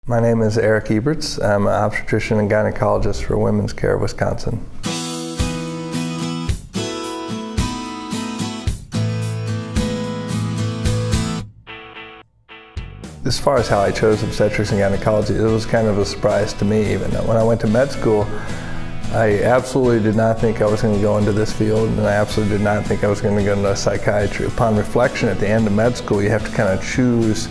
My name is Eric Eberts. I'm an obstetrician and gynecologist for Women's Care of Wisconsin. As far as how I chose obstetrics and gynecology, it was kind of a surprise to me even. When I went to med school, I absolutely did not think I was going to go into this field, and I absolutely did not think I was going to go into psychiatry. Upon reflection at the end of med school, you have to kind of choose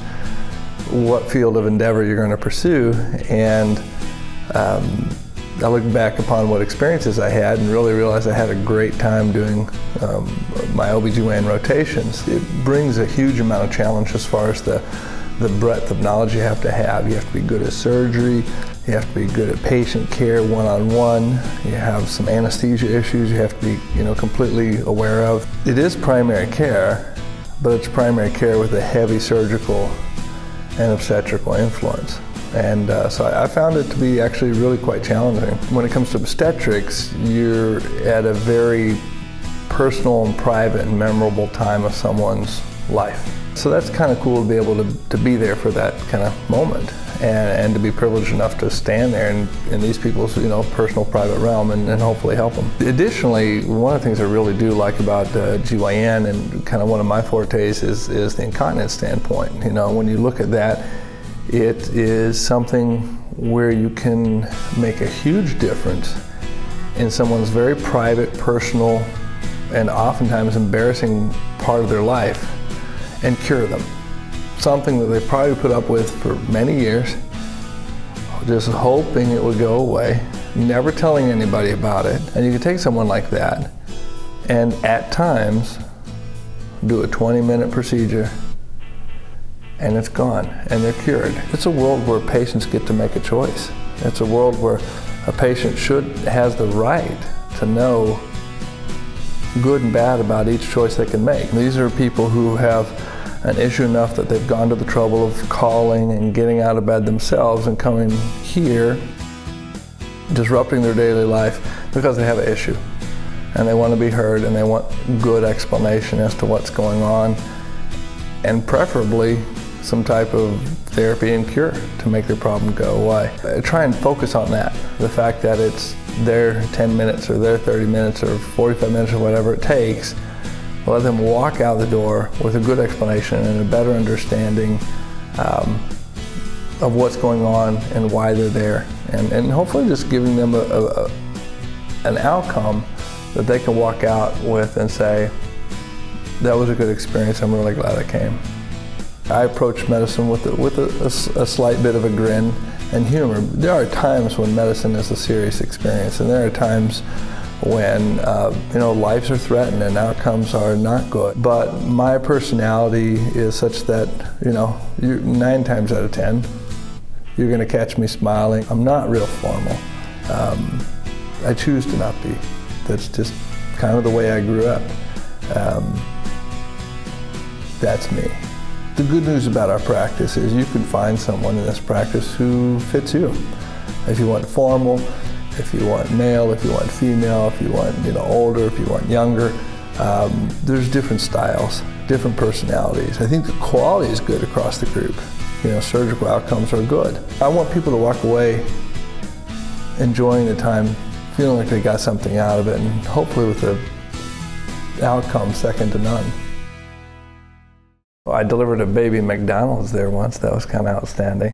what field of endeavor you're going to pursue, and I look back upon what experiences I had and really realized I had a great time doing my OB/GYN rotations. It brings a huge amount of challenge as far as the breadth of knowledge you have to have. You have to be good at surgery, you have to be good at patient care one-on-one, you have some anesthesia issues you have to be completely aware of. It is primary care, but it's primary care with a heavy surgical and obstetrical influence. And so I found it to be actually really quite challenging. When it comes to obstetrics, you're at a very personal and private and memorable time of someone's life. So that's kind of cool to be able to be there for that kind of moment and to be privileged enough to stand there in these people's personal private realm and hopefully help them. Additionally, one of the things I really do like about GYN and kind of one of my fortes is the incontinence standpoint. When you look at that, it is something where you can make a huge difference in someone's very private, personal, and oftentimes embarrassing part of their life and cure them. Something that they probably put up with for many years, just hoping it would go away, never telling anybody about it. And you can take someone like that and at times do a 20-minute procedure and it's gone and they're cured. It's a world where patients get to make a choice. It's a world where a patient has the right to know good and bad about each choice they can make. These are people who have an issue enough that they've gone to the trouble of calling and getting out of bed themselves and coming here, disrupting their daily life because they have an issue. And they want to be heard and they want good explanation as to what's going on, and preferably some type of therapy and cure to make their problem go away. I try and focus on that, the fact that it's their 10 minutes or their 30 minutes or 45 minutes or whatever it takes. Let them walk out the door with a good explanation and a better understanding of what's going on and why they're there. And hopefully just giving them an outcome that they can walk out with and say, that was a good experience, I'm really glad I came. I approach medicine with a slight bit of a grin and humor. There are times when medicine is a serious experience, and there are times when lives are threatened and outcomes are not good. But my personality is such that 9 times out of 10 you're going to catch me smiling. I'm not real formal. I choose to not be. That's just kind of the way I grew up. That's me. The good news about our practice is you can find someone in this practice who fits you. If you want formal, if you want male, if you want female, if you want older, if you want younger, there's different styles, different personalities. I think the quality is good across the group. Surgical outcomes are good. I want people to walk away enjoying the time, feeling like they got something out of it, and hopefully with an outcome second to none. I delivered a baby McDonald's there once. That was kind of outstanding.